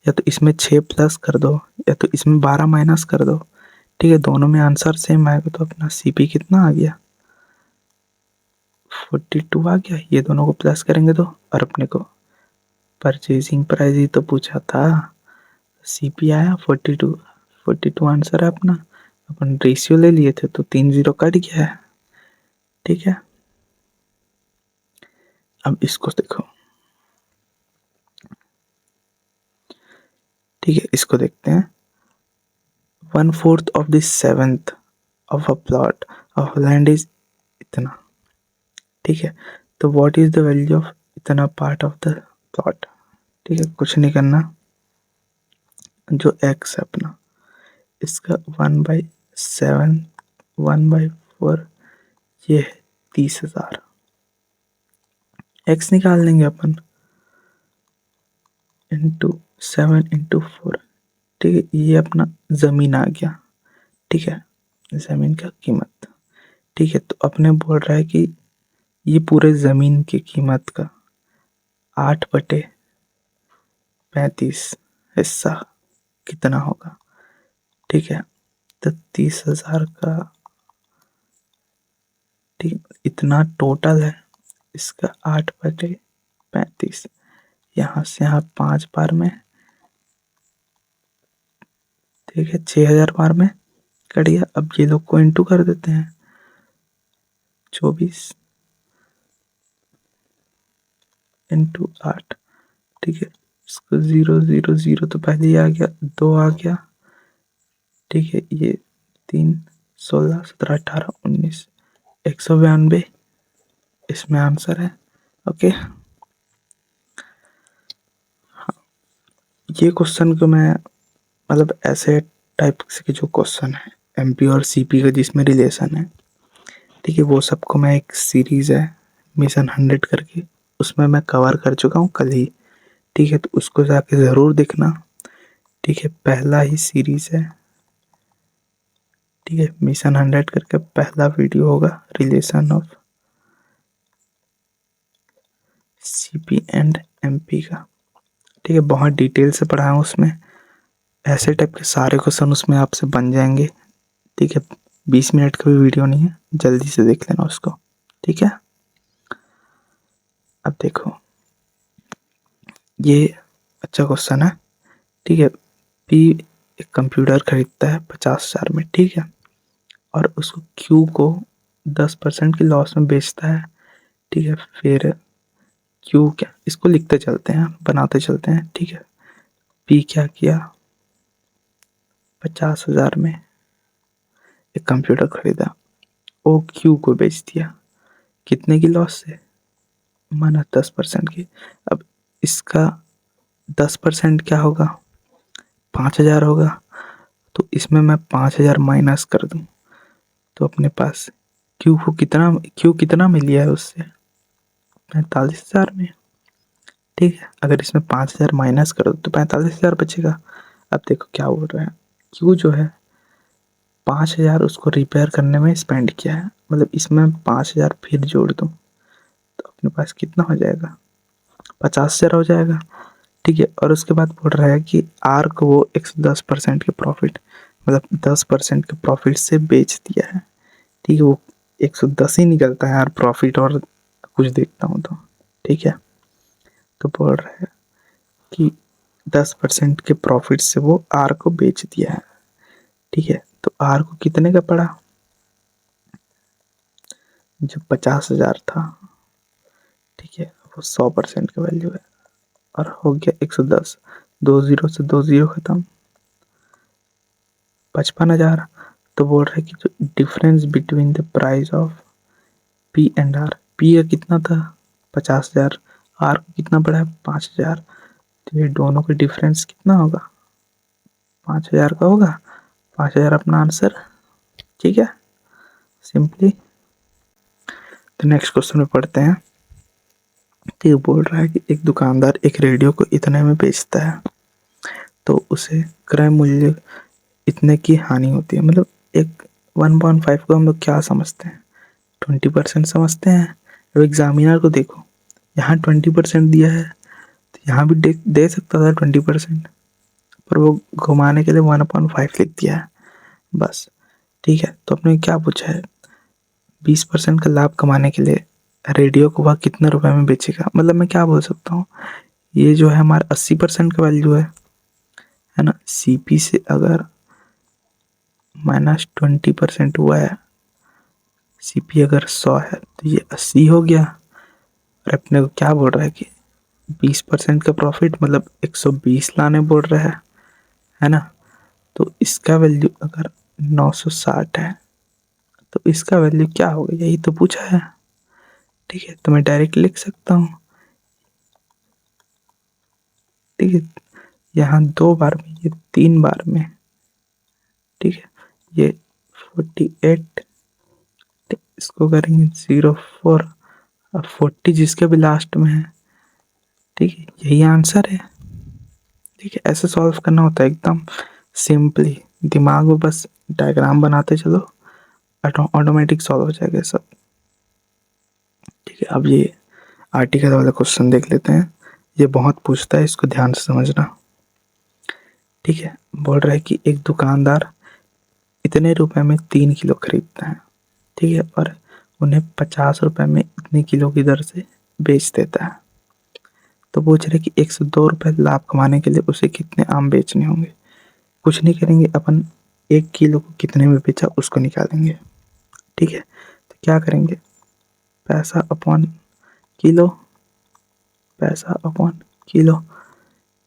या तो इसमें 6 प्लस कर दो या तो इसमें 12 माइनस कर दो, ठीक है। दोनों में आंसर सेम आएगा तो अपना सीपी कितना आ गया, 42 आ गया। ये दोनों को प्लस करेंगे तो, और अपने को परचेजिंग प्राइस ही तो पूछा था, सीपी आया 42, 42 आंसर है अपना। अपन रेशियो ले लिए थे तो 3 0 कट गया है, ठीक है। अब इसको देखो, ठीक है, इसको देखते हैं। 1/4 of the 7th of a plot of land is इतना, ठीक है। तो what is the value of इतना पार्ट ऑफ द प्लॉट, ठीक है। कुछ नहीं करना, जो एक्स है अपना इसका 1/7, 1/4, ये है 30,000। एक्स निकाल लेंगे अपन, इंटू 7 × 4, ठीक है। ये अपना ज़मीन आ गया, ठीक है, ज़मीन का कीमत, ठीक है। तो अपने बोल रहा है कि ये पूरे ज़मीन की कीमत का 8/35 हिस्सा कितना होगा, ठीक है। तो 30,000 का, ठीक, इतना टोटल है, इसका 8/35, यहाँ से यहाँ 5 बार में, ठीक है, 6,000 बार में कट गया। अब ये लोग को इंटू कर देते हैं, 24 × 8, ठीक है। इसको 0 0 0 तो पहले ही आ गया, 2 आ गया, ठीक है। ये 3 16 17 18 19 192 इसमें आंसर है, ओके। ये क्वेश्चन को मैं मतलब ऐसे टाइप के जो क्वेश्चन है एमपी और सीपी का जिसमें रिलेशन है, ठीक है, वो सबको मैं एक सीरीज़ है मिशन 100 करके, उसमें मैं कवर कर चुका हूँ कल ही, ठीक है। तो उसको जाके ज़रूर देखना, ठीक है। पहला ही सीरीज़ है, ठीक है, मिशन 100 करके पहला वीडियो होगा relation of CP and MP का, ठीक है। बहुत डिटेल से पढ़ा हूँ उसमें, ऐसे टाइप के सारे क्वेश्चन उसमें आपसे बन जाएंगे, ठीक है। 20 मिनट का भी वीडियो नहीं है, जल्दी से देख लेना उसको, ठीक है। अब देखो ये अच्छा क्वेश्चन है, ठीक है। पी एक कंप्यूटर खरीदता है 50,000 में, ठीक है, और उसको क्यू को 10% की लॉस में बेचता है, ठीक है। फिर क्यू क्या, इसको लिखते चलते हैं, बनाते चलते हैं, ठीक है। पी क्या किया, 50,000 में एक कंप्यूटर खरीदा, ओ क्यू को बेच दिया, कितने की लॉस से, माना 10% की। अब इसका 10% क्या होगा, 5,000 होगा। तो इसमें मैं 5,000 माइनस कर दूं तो अपने पास क्यू कितना में लिया है उससे, 45,000 में, ठीक है। अगर इसमें 5,000 माइनस कर दो तो 45,000 बचेगा। अब देखो क्या बोल रहा है, क्यू जो है 5,000 उसको रिपेयर करने में स्पेंड किया है, मतलब इसमें 5,000 फिर जोड़ दूँ तो अपने पास कितना हो जाएगा, 50,000 हो जाएगा। ठीक है, और उसके बाद बोल रहा है कि आर को वो 110% के प्रॉफिट, मतलब 10% के प्रॉफिट से बेच दिया है। ठीक है, वो 110 ही निकलता है यार प्रॉफिट, और कुछ देखता हूँ तो। ठीक है, तो बोल रहा है कि 10% के प्रॉफिट से वो आर को बेच दिया है। ठीक है, तो आर को कितने का पड़ा, जो 50,000 था। ठीक है, वो 100% का वैल्यू है, और हो गया 110, 20 से 20 खत्म, 55,000। तो बोल रहे कि जो difference between the price of P and R, P का कितना था 50,000, आर को कितना पड़ा है 5,000, तो ये दोनों का डिफरेंस कितना होगा, 5,000 का होगा। 5,000 अपना आंसर। ठीक है, सिंपली। तो नेक्स्ट क्वेश्चन में पढ़ते हैं। तो ये बोल रहा है कि एक दुकानदार एक रेडियो को इतने में बेचता है तो उसे क्रय मूल्य इतने की हानि होती है। मतलब एक 1.5 को हम लोग क्या समझते हैं, 20% समझते हैं। अब एग्जामिनर को देखो, यहाँ 20% दिया है, तो यहाँ भी दे सकता था 20%, पर वो घुमाने के लिए 1.5 लिख दिया है बस। ठीक है, तो अपने क्या पूछा है, 20% का लाभ कमाने के लिए रेडियो को वह कितने रुपए में बेचेगा। मतलब मैं क्या बोल सकता हूँ, ये जो है हमारा 80% का वैल्यू है ना। सीपी से अगर -20% हुआ है, सीपी अगर 100 है तो ये 80 हो गया। और अपने को क्या बोल रहा है कि 20% का प्रॉफिट मतलब 120 लाने बोल रहा है ना। तो इसका वैल्यू अगर 960 है तो इसका वैल्यू क्या होगा, यही तो पूछा है। ठीक है, तो मैं डायरेक्ट लिख सकता हूँ। ठीक है, यहाँ 2 बार में, ये 3 बार में। ठीक है, ये 48, इसको करेंगे 04, और 40 जिसके भी लास्ट में है। ठीक है, यही आंसर है। ठीक है, ऐसे सॉल्व करना होता है एकदम सिंपली, दिमाग में बस डायग्राम बनाते चलो, ऑटोमेटिक सॉल्व हो जाएगा सब। ठीक है, अब ये आर्टिकल वाला क्वेश्चन देख लेते हैं। ये बहुत पूछता है, इसको ध्यान से समझना। ठीक है, बोल रहा है कि एक दुकानदार इतने रुपए में 3 किलो खरीदता है। ठीक है, और उन्हें 50 रुपए में इतने किलो की दर से बेच देता है। तो पूछ रहे कि 102 रुपए लाभ कमाने के लिए उसे कितने आम बेचने होंगे। कुछ नहीं करेंगे अपन, 1 किलो को कितने में बेचा उसको निकालेंगे। ठीक है, तो क्या करेंगे, पैसा अपॉन किलो, पैसा अपॉन किलो,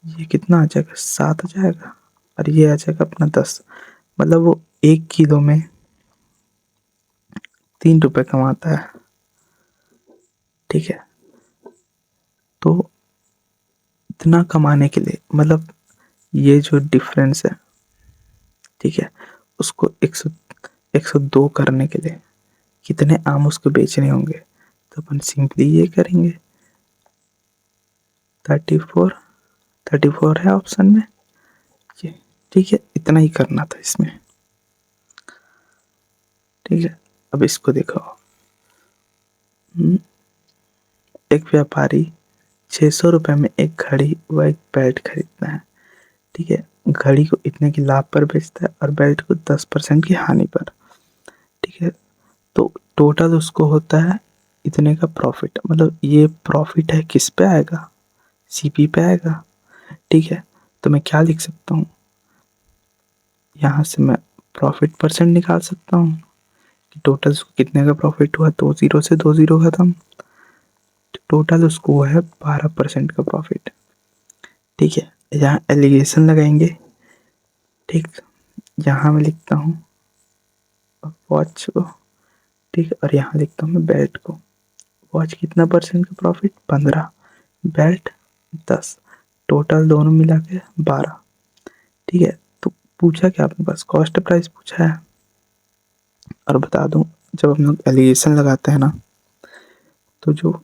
ये कितना आ जाएगा 7 आ जाएगा, और ये आ जाएगा अपना 10। मतलब वो 1 किलो में 3 रुपए कमाता है। ठीक है, तो इतना कमाने के लिए मतलब ये जो डिफरेंस है, ठीक है, उसको 102 करने के लिए कितने आम उसको बेचने होंगे। तो अपन सिंपली ये करेंगे, 34, 34 है ऑप्शन में ये। ठीक है, इतना ही करना था इसमें। ठीक है, अब इसको देखो, एक व्यापारी 600 रुपये में एक घड़ी व एक बेल्ट खरीदता है। ठीक है, घड़ी को इतने की लाभ पर बेचता है और बेल्ट को 10% की हानि पर। ठीक है, तो टोटल उसको होता है इतने का प्रॉफिट। मतलब ये प्रॉफिट है किस पे आएगा, सीपी पे आएगा। ठीक है, तो मैं क्या लिख सकता हूँ, यहाँ से मैं प्रॉफिट परसेंट निकाल सकता हूँ कि टोटल उसको कितने का प्रॉफिट हुआ। 20 से 20 खत्म, टोटल उसको हुआ है 12% का प्रॉफिट। ठीक है, यहाँ एलिगेशन लगाएंगे। ठीक, यहाँ मैं लिखता हूँ वॉच को। ठीक है, और यहाँ लिखता हूँ मैं बेल्ट को। वॉच कितना परसेंट का प्रॉफिट, 15, बेल्ट 10, टोटल दोनों मिला के 12। ठीक है, तो पूछा क्या आपने पास, कॉस्ट प्राइस पूछा है। और बता दूं, जब हम लोग एलिगेशन लगाते हैं ना, तो जो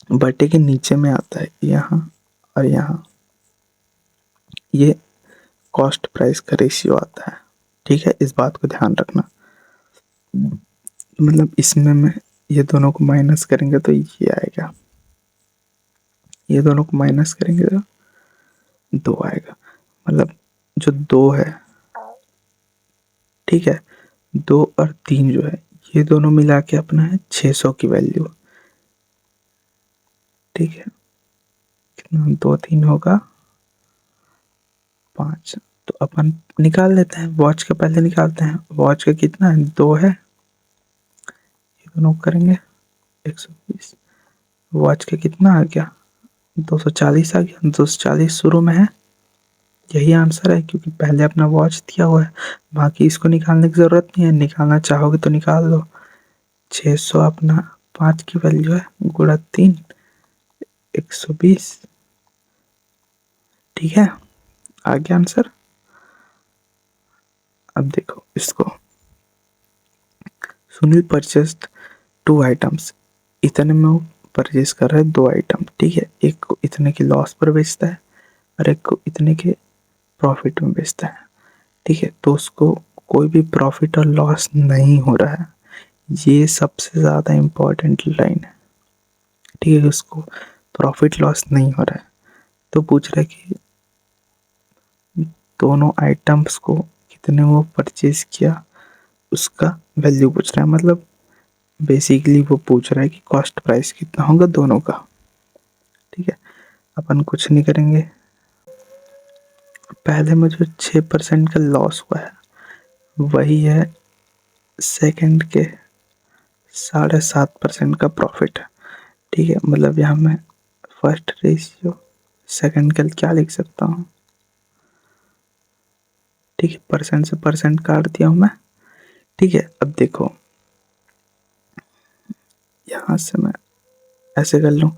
बटे के नीचे में आता है यहाँ और यहाँ, ये कॉस्ट प्राइस का रेशियो आता है। ठीक है, इस बात को ध्यान रखना। मतलब इसमें मैं ये दोनों को माइनस करेंगे तो ये आएगा, ये दोनों को माइनस करेंगे तो 2 आएगा। मतलब जो 2 है, ठीक है, 2 और 3 जो है ये दोनों मिला के अपना है 600 की वैल्यू। ठीक है, कितना 2 3 होगा 5। तो अपन निकाल लेते हैं, वॉच का पहले निकालते हैं। वॉच का कितना है 2 है, ये दोनों करेंगे 120। वॉच का कितना आ गया 240 आ गया। 240 शुरू में है, यही आंसर है क्योंकि पहले अपना वॉच दिया हुआ है। बाकी इसको निकालने की ज़रूरत नहीं है, निकालना चाहोगे तो निकाल लो। 600 अपना 5 की वैल्यू है, गुणा 3 120। ठीक है, आ गया आंसर। अब देखो इसको, सुनील परचेस्ड 2 आइटम्स। इतने में वो परचेज कर रहा है 2 आइटम। ठीक है, एक को इतने की लॉस पर बेचता है और एक को इतने के प्रॉफिट में बेचता है। ठीक है, तो उसको कोई भी प्रॉफिट और लॉस नहीं हो रहा है, ये सबसे ज़्यादा इम्पोर्टेंट लाइन है। ठीक है, उसको प्रॉफिट लॉस नहीं हो रहा है, तो पूछ रहा है कि दोनों आइटम्स को कितने वो परचेज किया, उसका वैल्यू पूछ रहा है। मतलब बेसिकली वो पूछ रहा है कि कॉस्ट प्राइस कितना होगा दोनों का। ठीक है, अपन कुछ नहीं करेंगे, पहले में जो 6% का लॉस हुआ है वही है सेकंड के 7.5% का प्रॉफिट है। ठीक है, मतलब यहाँ मैं फर्स्ट रेशियो सेकंड का क्या लिख सकता हूँ। ठीक है, परसेंट से परसेंट काट दिया हूँ मैं। ठीक है, अब देखो यहाँ से मैं ऐसे कर लूँ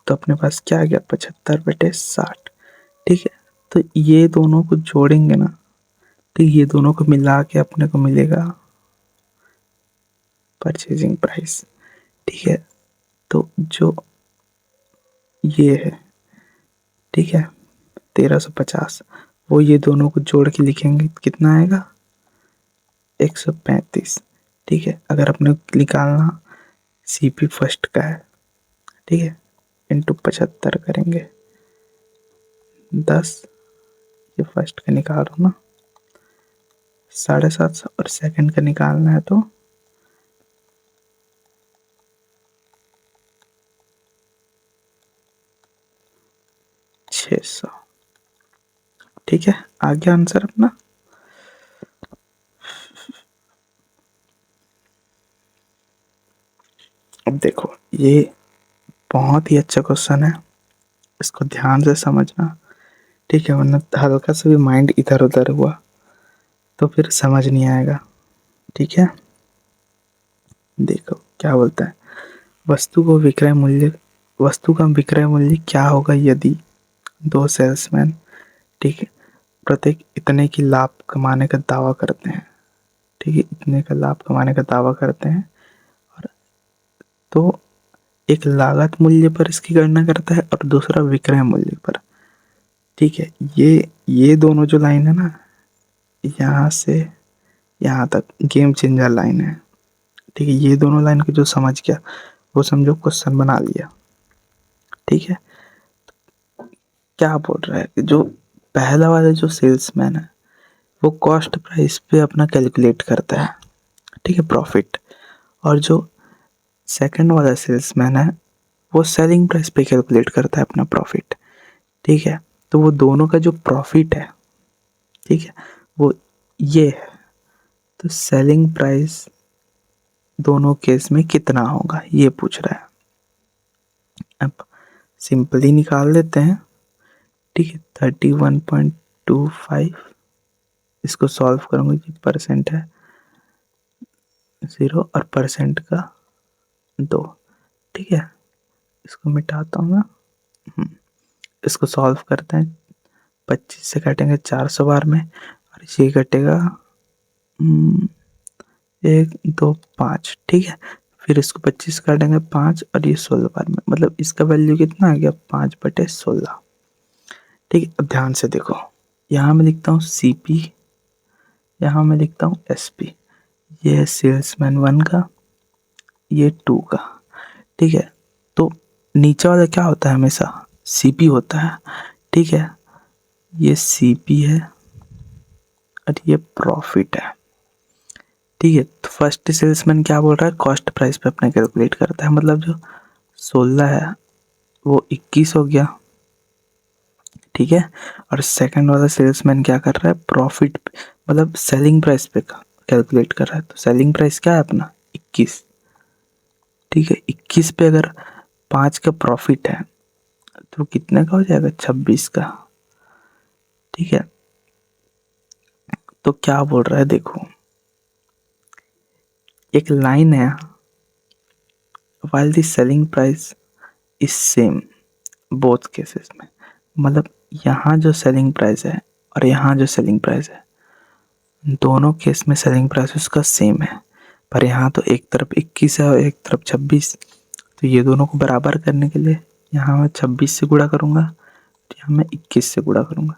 तो अपने पास क्या आ गया 75/60। ठीक है, तो ये दोनों को जोड़ेंगे ना, तो ये दोनों को मिला के अपने को मिलेगा परचेजिंग प्राइस। ठीक है, तो जो ये है, ठीक है 1350, वो ये दोनों को जोड़ के लिखेंगे कितना आएगा 135। ठीक है, अगर अपने को निकालना सीपी फर्स्ट का है, ठीक है, इंटू 75 करेंगे 10, ये फर्स्ट का निकाल रहा हूँ ना 750, और सेकंड का निकालना है तो 600। ठीक है, आ गया आंसर अपना। अब देखो ये बहुत ही अच्छा क्वेश्चन है, इसको ध्यान से समझना। ठीक है, वरना हल्का सा भी माइंड इधर उधर हुआ तो फिर समझ नहीं आएगा। ठीक है, देखो क्या बोलता है, वस्तु का विक्रय मूल्य क्या होगा यदि 2 सेल्समैन, ठीक है, प्रत्येक इतने की लाभ कमाने का दावा करते हैं। ठीक है, इतने का लाभ कमाने का दावा करते हैं, और तो एक लागत मूल्य पर इसकी गणना करता है और दूसरा विक्रय मूल्य पर। ठीक है, ये दोनों जो लाइन है ना, यहाँ से यहाँ तक गेम चेंजर लाइन है। ठीक है, ये दोनों लाइन को जो समझ गया वो समझो क्वेश्चन बना लिया। ठीक है, क्या बोल रहा है कि जो पहला वाला जो सेल्समैन है वो कॉस्ट प्राइस पे अपना कैलकुलेट करता है, ठीक है, प्रॉफिट, और जो सेकंड वाला सेल्समैन है वो सेलिंग प्राइस पे कैलकुलेट करता है अपना प्रॉफिट। ठीक है, तो वो दोनों का जो प्रॉफिट है, ठीक है, वो ये है। तो सेलिंग प्राइस दोनों केस में कितना होगा ये पूछ रहा है। अब सिंपली निकाल लेते हैं। ठीक है, 31.25, इसको सॉल्व करूँगा कि परसेंट है 0 और परसेंट का 2। ठीक है, इसको मिटाता हूँ मैं। इसको सॉल्व करते हैं, 25 से काटेंगे 400 बार में, और ये कटेगा 1 2 5। ठीक है, फिर इसको 25 काटेंगे 5, और ये 16 बार में, मतलब इसका वैल्यू कितना आ गया 5/16। ठीक है, अब ध्यान से देखो, यहाँ मैं लिखता हूँ CP, यहाँ मैं लिखता हूँ SP। ये है सेल्समैन 1 का, ये 2 का, ठीक है। तो नीचे वाला क्या होता है, हमेशा सीपी होता है, ठीक है। ये सीपी है और ये प्रॉफिट है, ठीक है। तो फर्स्ट सेल्समैन क्या बोल रहा है, कॉस्ट प्राइस पे अपने कैलकुलेट करता है, मतलब जो 16 है वो 21 हो गया, ठीक है। और सेकंड वाला सेल्समैन क्या कर रहा है, प्रॉफिट मतलब सेलिंग प्राइस पे कैलकुलेट कर रहा है। तो सेलिंग प्राइस क्या है अपना 21, ठीक है। 21 पे अगर 5 का प्रॉफिट है तो कितने का हो जाएगा, 26 का, ठीक है। तो क्या बोल रहा है देखो, एक लाइन है, while the selling price is same both cases में, मतलब यहाँ जो सेलिंग प्राइस है और यहाँ जो सेलिंग प्राइस है, दोनों केस में सेलिंग प्राइस उसका सेम है, पर यहाँ तो एक तरफ 21 है और एक तरफ 26। तो ये दोनों को बराबर करने के लिए यहाँ मैं 26 से गुणा करूँगा, यहाँ मैं 21 से गुणा करूँगा,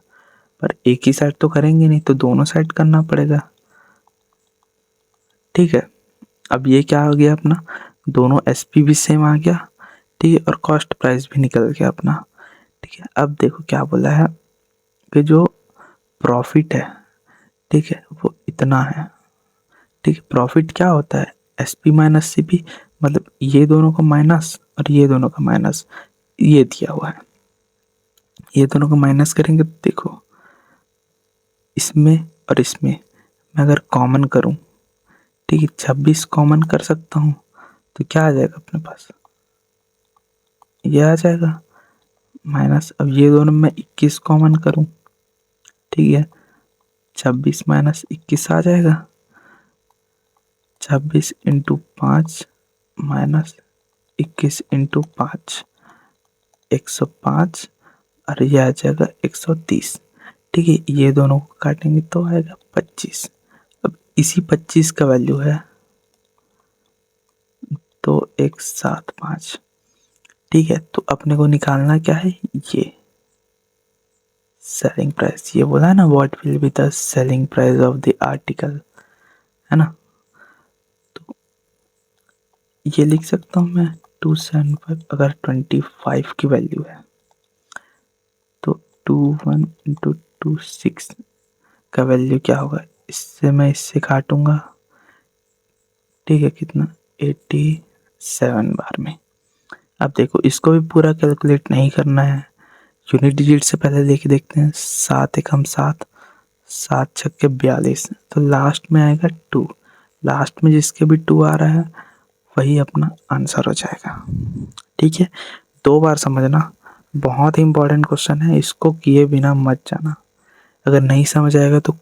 पर एक ही साइड तो करेंगे नहीं, तो दोनों साइड करना पड़ेगा, ठीक है। अब ये क्या हो गया अपना, दोनों एसपी भी सेम आ गया, ठीक है, और कॉस्ट प्राइस भी निकल गया अपना, ठीक है। अब देखो क्या बोला है कि जो प्रॉफिट है, ठीक है, वो इतना है, ठीक है। प्रॉफिट क्या होता है, एसपी माइनस सीपी, मतलब ये दोनों का माइनस और ये दोनों का माइनस, ये दिया हुआ है। ये दोनों को माइनस करेंगे तो देखो, इसमें और इसमें मैं अगर कॉमन करूं, ठीक है, 26 कॉमन कर सकता हूं, तो क्या आ जाएगा अपने पास, ये आ जाएगा माइनस। अब ये दोनों में 21 कॉमन करूं, ठीक है, 26 माइनस 21 आ जाएगा, 26 इंटू 5 माइनस 21 इंटू 5, 105, और ये आ जाएगा 130, ठीक है। ये दोनों को काटेंगे तो आएगा 25। अब इसी 25 का वैल्यू है तो 175, ठीक है। तो अपने को निकालना क्या है, ये सेलिंग प्राइस, ये बोला है ना, what will be the selling price of the article, है ना। तो ये लिख सकता हूँ मैं 275, अगर 25 की वैल्यू है तो 21 इंटू 26 का वैल्यू क्या होगा, इससे मैं इससे काटूंगा, ठीक है, कितना 87 बार में। अब देखो इसको भी पूरा कैलकुलेट नहीं करना है, यूनिट डिजिट से पहले लेके देखते हैं, 7 एकम 7, 7 छक्के 42, तो लास्ट में आएगा 2, लास्ट में जिसके भी 2 आ रहा है वही अपना आंसर हो जाएगा, ठीक है। 2 बार समझना, बहुत ही इंपॉर्टेंट क्वेश्चन है, इसको किए बिना मत जाना। अगर नहीं समझ आएगा तो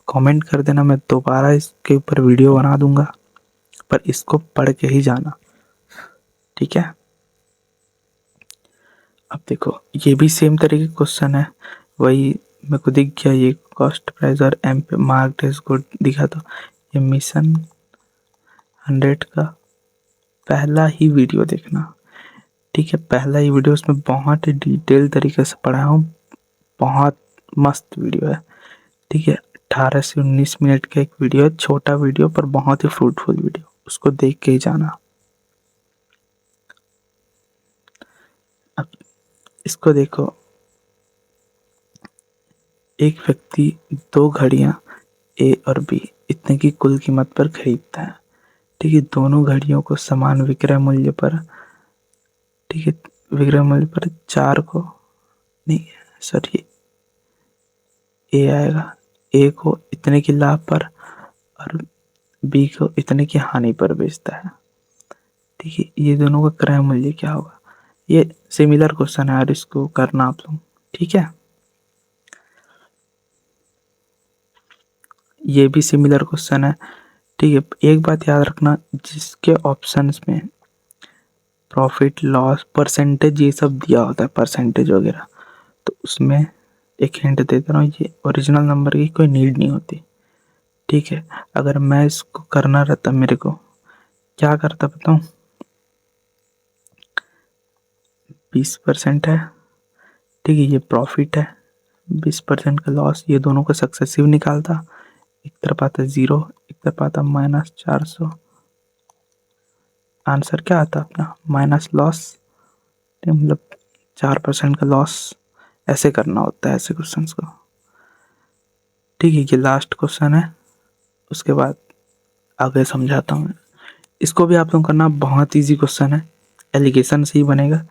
कमेंट कर देना, मैं दोबारा इसके ऊपर वीडियो बना दूंगा, पर इसको पढ़ के ही जाना, ठीक है। अब देखो ये भी सेम तरीके का क्वेश्चन है, वही मेरे को दिख गया, ये कॉस्ट प्राइस और एम पे मार्क इसको दिखा, तो ये मिशन 100 का पहला ही वीडियो देखना, ठीक है। पहला ही वीडियो, उसमें बहुत ही डिटेल तरीके से पढ़ाया हूँ, बहुत मस्त वीडियो है, ठीक है। 18 से 19 मिनट का एक वीडियो है, छोटा वीडियो पर बहुत ही फ्रूटफुल वीडियो, उसको देख के ही जाना। अब इसको देखो, एक व्यक्ति 2 घड़ियां ए और बी इतने की कुल कीमत पर खरीदता है, ठीक है। दोनों घड़ियों को समान विक्रय मूल्य पर, ठीक है, विक्रय मूल्य पर 4 को, नहीं सॉरी, ए आएगा, ए को इतने की लाभ पर और बी को इतने की हानि पर बेचता है, ठीक है। ये दोनों का क्रय मूल्य क्या होगा, ये सिमिलर क्वेश्चन है और इसको करना आप लोग, ठीक है। ये भी सिमिलर क्वेश्चन है, ठीक है। एक बात याद रखना, जिसके ऑप्शंस में प्रॉफिट लॉस परसेंटेज ये सब दिया होता है, परसेंटेज वगैरह, तो उसमें एक हिंट दे दे रहा हूँ, ये ओरिजिनल नंबर की कोई नीड नहीं होती, ठीक है। अगर मैं इसको करना रहता, मेरे को क्या करता बताऊँ, 20% है, ठीक है, ये प्रॉफिट है, 20% का लॉस, ये दोनों का सक्सेसिव निकालता, एक तरफ आता 0, एक तरफ आता -400, आंसर क्या आता अपना माइनस लॉस, मतलब 4% का लॉस, ऐसे करना होता है ऐसे क्वेश्चंस को। ठीक है, ये लास्ट क्वेश्चन है, उसके बाद आगे समझाता हूँ। इसको भी आप लोग करना, बहुत इजी क्वेश्चन है, एलिगेशन से ही बनेगा।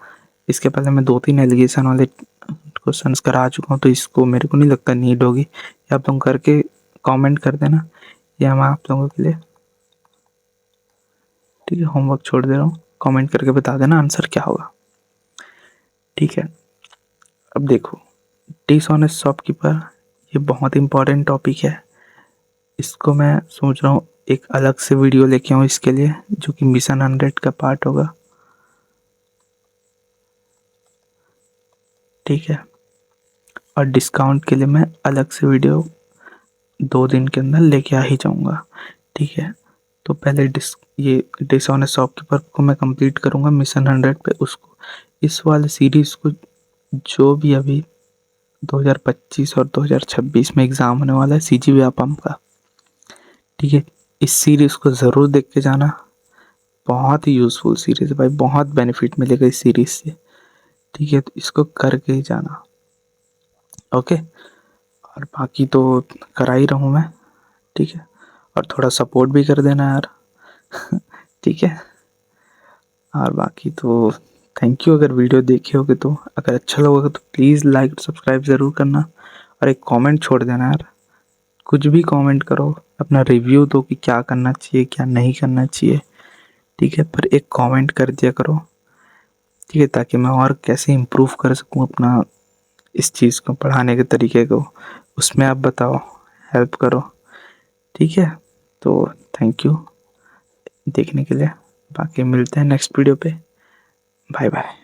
इसके पहले मैं 2-3 एलिगेशन वाले क्वेश्चंस करा चुका हूँ, तो इसको मेरे को नहीं लगता नीड होगी। ये आप लोग करके कमेंट कर देना, या मैं आप लोगों के लिए, ठीक है, होमवर्क छोड़ दे रहा हूँ, कमेंट करके बता देना आंसर क्या होगा। ठीक है, अब देखो, डिसऑनेस्ट शॉपकीपर, ये बहुत इंपॉर्टेंट टॉपिक है। इसको मैं सोच रहा हूँ एक अलग से वीडियो लेके आऊँ इसके लिए, जो कि मिशन 100 का पार्ट होगा। ठीक है, और डिस्काउंट के लिए मैं अलग से वीडियो 2 दिन के अंदर लेके आ ही जाऊँगा। ठीक है, तो पहले ये डिसऑनेस्ट शॉपकीपर को मैं कंप्लीट करूँगा मिशन 100 पे। उसको इस वाले सीरीज़ को, जो भी अभी 2025 और 2026 में एग्ज़ाम होने वाला है CG व्यापम का, ठीक है, इस सीरीज़ को ज़रूर देख के जाना। बहुत ही यूज़फुल सीरीज़ है भाई, बहुत बेनिफिट मिलेगा इस सीरीज़ से। ठीक है, तो इसको करके ही जाना। ओके, और बाकी तो करा ही रहा हूँ मैं। ठीक है, और थोड़ा सपोर्ट भी कर देना यार। ठीक है, और बाकी तो थैंक यू। अगर वीडियो देखे होगे तो, अगर अच्छा लगा तो प्लीज़ लाइक सब्सक्राइब ज़रूर करना, और एक कमेंट छोड़ देना यार। कुछ भी कमेंट करो, अपना रिव्यू दो कि क्या करना चाहिए क्या नहीं करना चाहिए। ठीक है, पर एक कमेंट कर दिया करो। ठीक है, ताकि मैं और कैसे इम्प्रूव कर सकूँ अपना इस चीज़ को, पढ़ाने के तरीके को, उसमें आप बताओ, हेल्प करो। ठीक है, तो थैंक यू देखने के लिए। बाकी मिलते हैं नेक्स्ट वीडियो पे। Bye bye.